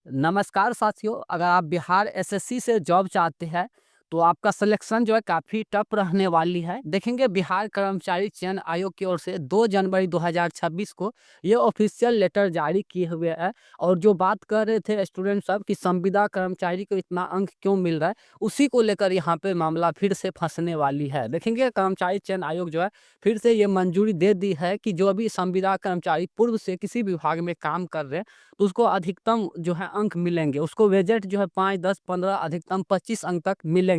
नमस्कार साथियों, अगर आप बिहार एसएससी से जॉब चाहते हैं, तो आपका सिलेक्शन जो है काफ़ी टफ रहने वाली है। देखेंगे बिहार कर्मचारी चयन आयोग की ओर से 2 जनवरी 2026 को ये ऑफिशियल लेटर जारी किए हुए हैं और जो बात कर रहे थे स्टूडेंट सब कि संविदा कर्मचारी को इतना अंक क्यों मिल रहा है, उसी को लेकर यहाँ पे मामला फिर से फँसने वाली है। देखेंगे कर्मचारी चयन आयोग जो है फिर से ये मंजूरी दे दी है कि जो भी संविदा कर्मचारी पूर्व से किसी विभाग में काम कर रहे हैं, तो उसको अधिकतम जो है अंक मिलेंगे। उसको वेजेट जो है 5, 10, 15 अधिकतम 25 अंक तक मिलेंगे।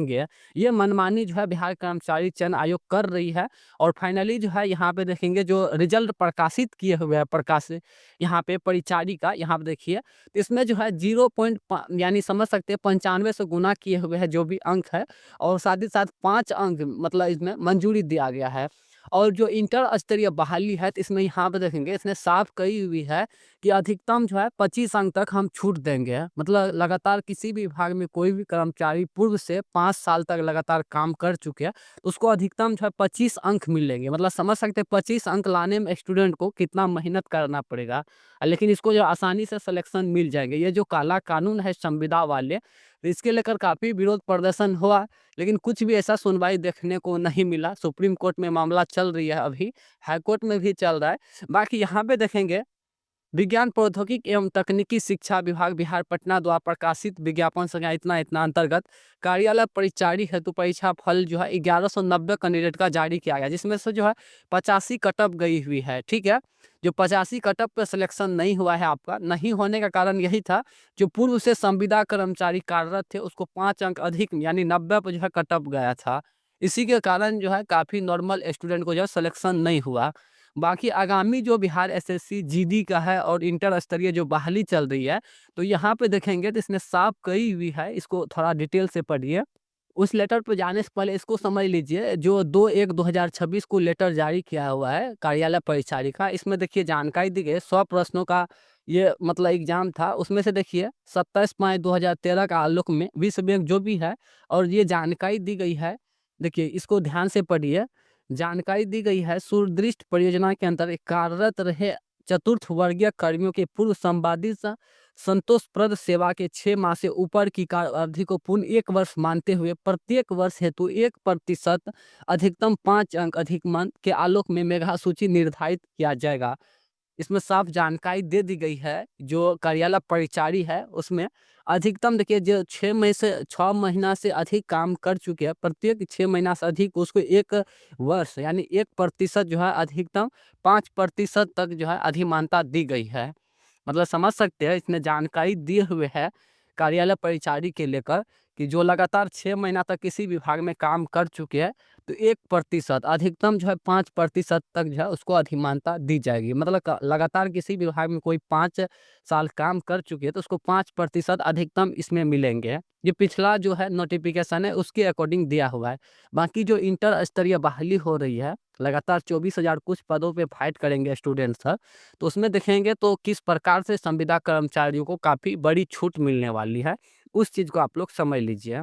ये मनमानी जो है बिहार कर्मचारी चयन आयोग कर रही है और फाइनली जो है यहाँ पे देखेंगे जो रिजल्ट प्रकाशित किए हुए हैं यहाँ पे परिचारी का यहाँ पे देखिए, तो इसमें जो है 0 पॉइंट यानी समझ सकते हैं 95 से गुना किए हुए हैं जो भी अंक है और साथ ही साथ 5 अंक मतलब इसमें मंजूरी दिया गया है। और जो इंटर स्तरीय बहाली है, तो इसमें यहाँ पे देखेंगे इसने साफ कही हुई है कि अधिकतम जो है 25 अंक तक हम छूट देंगे। मतलब लगातार किसी भी विभाग में कोई भी कर्मचारी पूर्व से 5 साल तक लगातार काम कर चुके हैं, तो उसको अधिकतम जो है 25 अंक मिलेंगे। मतलब समझ सकते हैं 25 अंक लाने में स्टूडेंट को कितना मेहनत करना पड़ेगा। लेकिन इसको जो आसानी से सिलेक्शन मिल जाएंगे। ये जो काला कानून है संविदा वाले, तो इसके लेकर काफ़ी विरोध प्रदर्शन हुआ, लेकिन कुछ भी ऐसा सुनवाई देखने को नहीं मिला। सुप्रीम कोर्ट में मामला चल रही है अभी, हाई कोर्ट में भी चल रहा है। बाकी यहाँ पे देखेंगे विज्ञान प्रौद्योगिकी एवं तकनीकी शिक्षा विभाग बिहार पटना द्वारा प्रकाशित विज्ञापन संख्या इतना इतना अंतर्गत कार्यालय परिचारी हेतु परीक्षा फल जो है 1190 कैंडिडेट का जारी किया गया, जिसमें से जो है 85 कटअप गई हुई है। ठीक है, जो 85 कटअप पे सिलेक्शन नहीं हुआ है, आपका नहीं होने का कारण यही था जो पूर्व से संविदा कर्मचारी कार्यरत थे उसको 5 अंक अधिक यानी 90 पर जो है कटअप गया था। इसी के कारण जो है काफ़ी नॉर्मल स्टूडेंट को जो है सिलेक्शन नहीं हुआ। बाकी आगामी जो बिहार एसएससी जीडी का है और इंटर स्तरीय जो बहाली चल रही है, तो यहाँ पे देखेंगे तो इसने साफ कही हुई है, इसको थोड़ा डिटेल से पढ़िए। उस लेटर पे जाने से पहले इसको समझ लीजिए, जो 2/1/2026 को लेटर जारी किया हुआ है कार्यालय परिचारी का, इसमें देखिए जानकारी दी गई है 100 प्रश्नों का ये मतलब एग्जाम था। उसमें से देखिए 27/5/2013 का आलोक में विश्व बैंक जो भी है और ये जानकारी दी गई है, देखिए इसको ध्यान से पढ़िए। जानकारी दी गई है सुदृष्ट परियोजना के अंतर्गत कार्यरत रहे चतुर्थ वर्गीय कर्मियों के पूर्व संपादित संतोषप्रद सेवा के 6 माह से ऊपर की कार्य अवधि को पूर्ण 1 वर्ष मानते हुए प्रत्येक वर्ष हेतु 1% अधिकतम 5 अंक अधिक मान के आलोक में मेधा सूची निर्धारित किया जाएगा। इसमें साफ जानकारी दे दी गई है, जो कार्यालय परिचारी है उसमें अधिकतम देखिए जो 6 महीना से अधिक काम कर चुके हैं, प्रत्येक 6 महीना से अधिक उसको 1 वर्ष यानी 1% जो है अधिकतम 5% तक जो है अधिमानता दी गई है। मतलब समझ सकते हैं इसने जानकारी दिए हुए है कार्यालय परिचारी के लेकर कि जो लगातार 6 महीना तक किसी विभाग में काम कर चुके हैं, तो 1% अधिकतम जो है 5% तक जो है उसको अधिमानता दी जाएगी। मतलब लगातार किसी विभाग में कोई 5 साल काम कर चुके हैं तो उसको 5% अधिकतम इसमें मिलेंगे। ये पिछला जो है नोटिफिकेशन है उसके अकॉर्डिंग दिया हुआ है। बाकी जो इंटर स्तरीय बहाली हो रही है, लगातार 24,000 कुछ पदों पे फाइट करेंगे स्टूडेंट्स सर, तो उसमें देखेंगे तो किस प्रकार से संविदा कर्मचारियों को काफ़ी बड़ी छूट मिलने वाली है, उस चीज़ को आप लोग समझ लीजिए।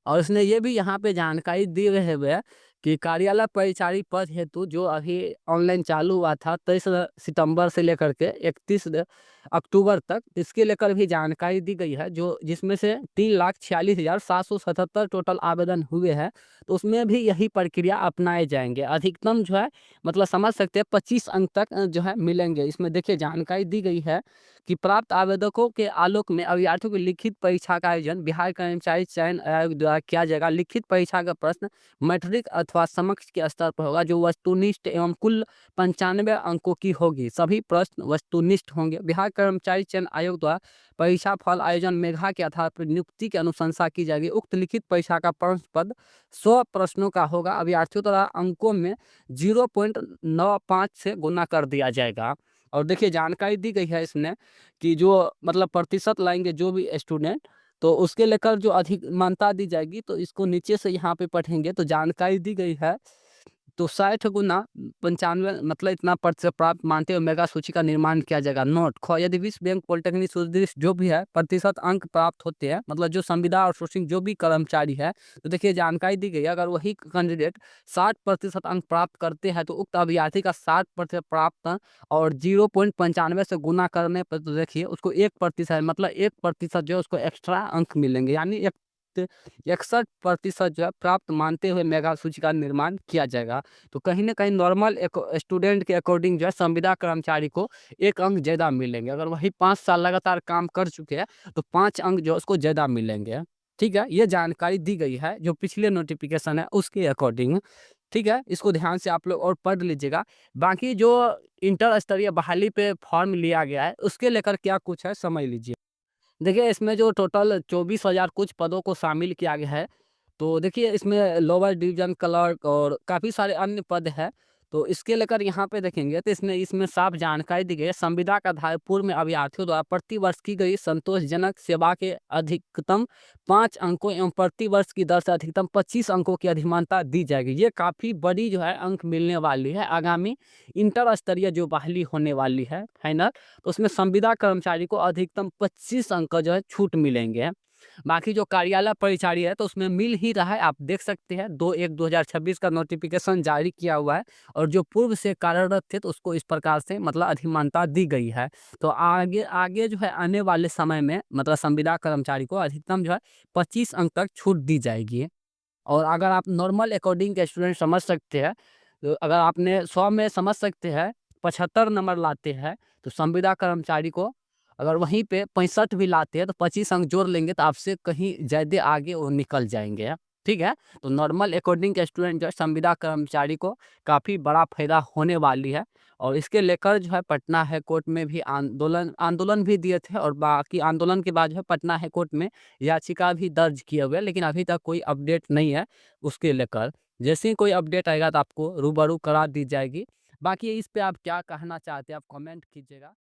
और उसने ये भी यहाँ पे जानकारी दी रहे हुए है कि कार्यालय परिचारी पद हेतु जो अभी ऑनलाइन चालू हुआ था 23 सितंबर से लेकर के 31 अक्टूबर तक, इसके लेकर भी जानकारी दी गई है, जो जिसमें से 3,46,777 टोटल आवेदन हुए हैं। तो उसमें भी यही प्रक्रिया अपनाए जाएंगे। अधिकतम जो है मतलब समझ सकते हैं 25 अंक तक जो है मिलेंगे। इसमें देखिए जानकारी दी गई है कि प्राप्त आवेदकों के आलोक में अभ्यर्थियों की लिखित परीक्षा का आयोजन बिहार कर्मचारी चयन आयोग द्वारा किया जाएगा। लिखित परीक्षा का प्रश्न मैट्रिक अथवा समकक्ष के स्तर पर होगा, जो वस्तुनिष्ठ एवं कुल 95 अंकों की होगी। सभी प्रश्न वस्तुनिष्ठ होंगे। बिहार कर्मचारी चयन आयोग द्वारा परीक्षा फल आयोजन मेधा के आधार पर नियुक्ति की अनुशंसा की जाएगी। उक्त लिखित परीक्षा का प्रश्न पद 100 प्रश्नों का होगा। अभ्यर्थियों द्वारा अंकों में 0.95 से गुना कर दिया जाएगा। और देखिए जानकारी दी गई है इसमें कि जो मतलब प्रतिशत लाएंगे जो भी स्टूडेंट, तो उसके लेकर जो अधिक मान्यता दी जाएगी, तो इसको नीचे से यहाँ पे पढ़ेंगे तो जानकारी दी गई है। तो 60 गुना 95 मतलब इतना प्रतिशत प्राप्त मानते हुए मेगा सूची का निर्माण किया जाएगा। नोट ख यदि विश्व बैंक पॉलिटेक्निक सुदृढ़ जो भी है प्रतिशत अंक प्राप्त होते हैं, मतलब जो संविदा और सोर्सिंग जो भी कर्मचारी है, तो देखिए जानकारी दी गई है, अगर वही कैंडिडेट 60% अंक प्राप्त करते हैं तो उक्त अभ्यर्थी का 60% प्राप्त और 0.95 से गुना करने पर तो देखिए उसको 1% मतलब 1% जो है उसको एक्स्ट्रा अंक मिलेंगे, यानी 61% जो है प्राप्त मानते हुए मेगा सूची का निर्माण किया जाएगा। तो कहीं न कहीं नॉर्मल एक स्टूडेंट के अकॉर्डिंग जो है संविदा कर्मचारी को 1 अंक ज़्यादा मिलेंगे। अगर वही 5 साल लगातार काम कर चुके हैं, तो 5 अंक जो है उसको ज़्यादा मिलेंगे। ठीक है? ये जानकारी दी गई है जो पिछले नोटिफ़िकेशन है उसके अकॉर्डिंग। ठीक है? इसको ध्यान से आप लोग और पढ़ लीजिएगा। बाकी जो इंटर स्तरीय बहाली पे फॉर्म लिया गया है, उसके लेकर क्या कुछ है समझ लीजिए। देखिए इसमें जो टोटल 24,000 कुछ पदों को शामिल किया गया है। तो देखिए इसमें लोअर डिवीज़न क्लर्क और काफ़ी सारे अन्य पद हैं। तो इसके लेकर यहाँ पे देखेंगे तो इसमें इसमें साफ जानकारी दी गई है, संविदा का आधार पूर्व में अभ्यर्थियों द्वारा प्रति वर्ष की गई संतोषजनक सेवा के अधिकतम 5 अंकों एवं प्रति वर्ष की दर से अधिकतम 25 अंकों की अधिमानता दी जाएगी। ये काफ़ी बड़ी जो है अंक मिलने वाली है आगामी इंटर स्तरीय जो बहाली होने वाली है फाइनल, तो उसमें संविदा कर्मचारी को अधिकतम 25 अंक का जो है छूट मिलेंगे। बाकी जो कार्यालय परिचारी है तो उसमें मिल ही रहा है, आप देख सकते हैं 2/1/2026 का नोटिफिकेशन जारी किया हुआ है और जो पूर्व से कार्यरत थे तो उसको इस प्रकार से मतलब अधिमानता दी गई है। तो आगे आगे जो है आने वाले समय में मतलब संविदा कर्मचारी को अधिकतम जो है 25 अंक तक छूट दी जाएगी। और अगर आप नॉर्मल अकॉर्डिंग के स्टूडेंट समझ सकते हैं, तो अगर आपने 100 में समझ सकते हैं 75 नंबर लाते हैं, तो संविदा कर्मचारी को अगर वहीं पे 65 भी लाते हैं तो 25 अंक जोड़ लेंगे तो आपसे कहीं ज़्यादा आगे वो निकल जाएँगे। ठीक है? तो नॉर्मल अकॉर्डिंग के स्टूडेंट जो है संविदा कर्मचारी को काफ़ी बड़ा फ़ायदा होने वाली है। और इसके लेकर जो है पटना हाई कोर्ट में भी आंदोलन आंदोलन भी दिए थे और बाकी आंदोलन के बाद जो है पटना हाई कोर्ट में याचिका भी दर्ज किए हुए हैं, लेकिन अभी तक कोई अपडेट नहीं है उसके लेकर। जैसे ही कोई अपडेट आएगा तो आपको रूबरू करा दी जाएगी। बाकी इस पे आप क्या कहना चाहते हैं आप कमेंट कीजिएगा।